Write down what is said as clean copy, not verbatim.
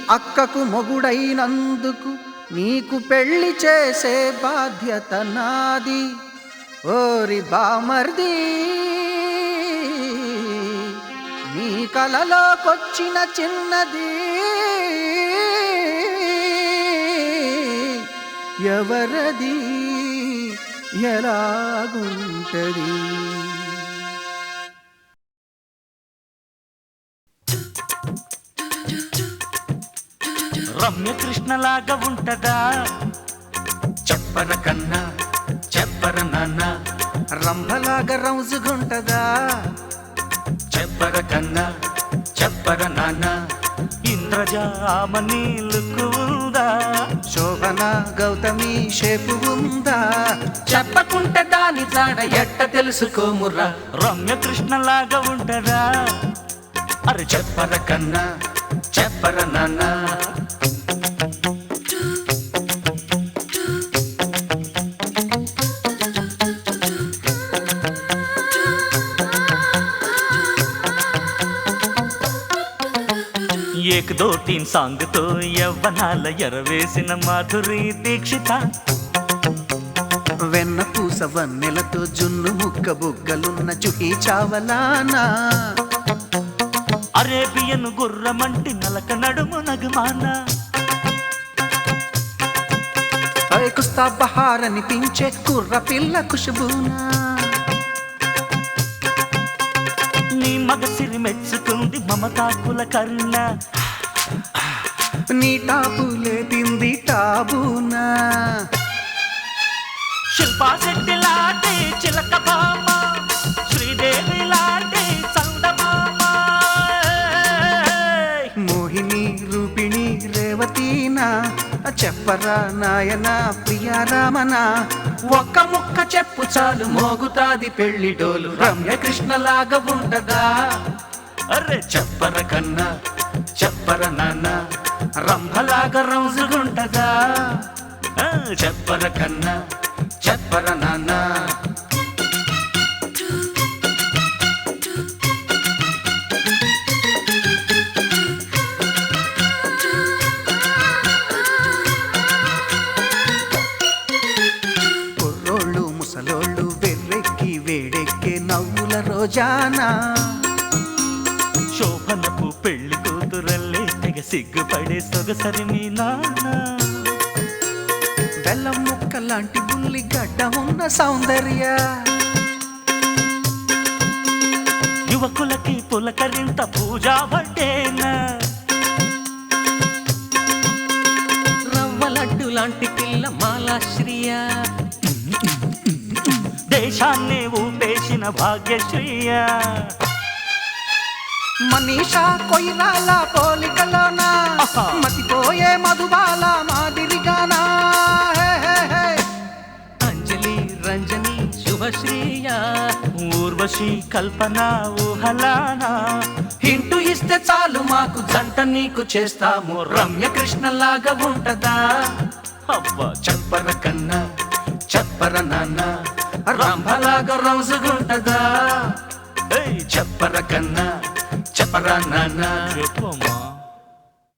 అక్కకు మొగుడైనందుకు నీకు పెళ్లి చేసే బాధ్యత నాది. ఓరి బామర్ది, నీ కలలోకొచ్చిన చిన్నది ఎవరది, ఎలాగుంటది? రమ్యకృష్ణలాగా ఉంటదా? చెప్పర కన్నా చెప్పర నాన్న. రంభలాగా రౌజుగుంటదా? చెప్పర కన్నా చెప్పర నాన్న. ఇంద్రజామని లుక్కు ఉందా? శోభన గౌతమి షేపు ఉందా? చెప్పకుంటే దాని జాడ ఎట్ట తెలుసుకోమురా? రమ్యకృష్ణలాగా ఉంటదా? అరే చెప్పర కన్నా చెప్పర నాన్న. ఏక్ దో తీన్ సాంగ్ తో యవ్వనాల ఎరవేసిన మాధురి దీక్షిత. వెన్న పూస వన్నెలతో జున్ను ముక్క బుగ్గలున్న జుహీ చావలానా. అరేబియన్ గుర్రమంటి నలక నడుము నగమాన. కుస్తా బహార్ అనిపించే కుర్ర పిల్ల ఖుషబూనా. నీ మగసిరి మెచ్చుకుంది మమతాకుల కరుణ. నీ టాపులే తింది టాబూనా. శిల్పా శెట్టి లాంటి చిలక బామ, శ్రీదేవి లాంటి చందమామ. మోహిని రూపిణి రేవతీనా. చెప్పరా నాయన ప్రియా రామనా. ఒక్క ముక్క చెప్పు చాలు మోగుతాది పెళ్లి డోలు. రమ్యకృష్ణలాగా ఉంటదా? అరే చెప్పర కన్నా చెప్పర నాన్న. రంభలాగా రౌజుగుంటదా? చెప్పర కన్నా చెప్పర నాన్న. కుర్రోళ్ళు ముసలోళ్ళు వెర్రెక్కి వేడెక్కే నవ్వుల రోజానా. శోభనపు పెళ్లి కూతురల్లే తెగ సిగ్గుపడే సొగసరి మీ నాన్న. బెల్లం ముక్క లాంటి బుల్లి గడ్డ ఉన్న సౌందర్య. యువకులకి పులకరింత పూజా వడ్డేనా. రవ్వ లడ్డు లాంటి పిల్ల మాలాశ్రియ. దేశాన్ని ఊపేసిన భాగ్యశ్రీయ. మనీషా కొయిరాల పోలికలోనా. మతిపోయే మధుబాల మాదిరిగానా. అంజలి రంజని శుభశ్రీయ. ఊర్వశి కల్పన ఊహలానా. హింటూ ఇస్తే చాలు మాకు జంట నీకు చేస్తాము. రమ్యకృష్ణలాగా ఉంటదా? అబ్బా చెప్పర కన్నా చెప్పర నాన్న. రంభలాగా రౌజుగుంటదా? చెప్పర కన్నా చెప్పరా నాన్న. చెప్పమ్మా.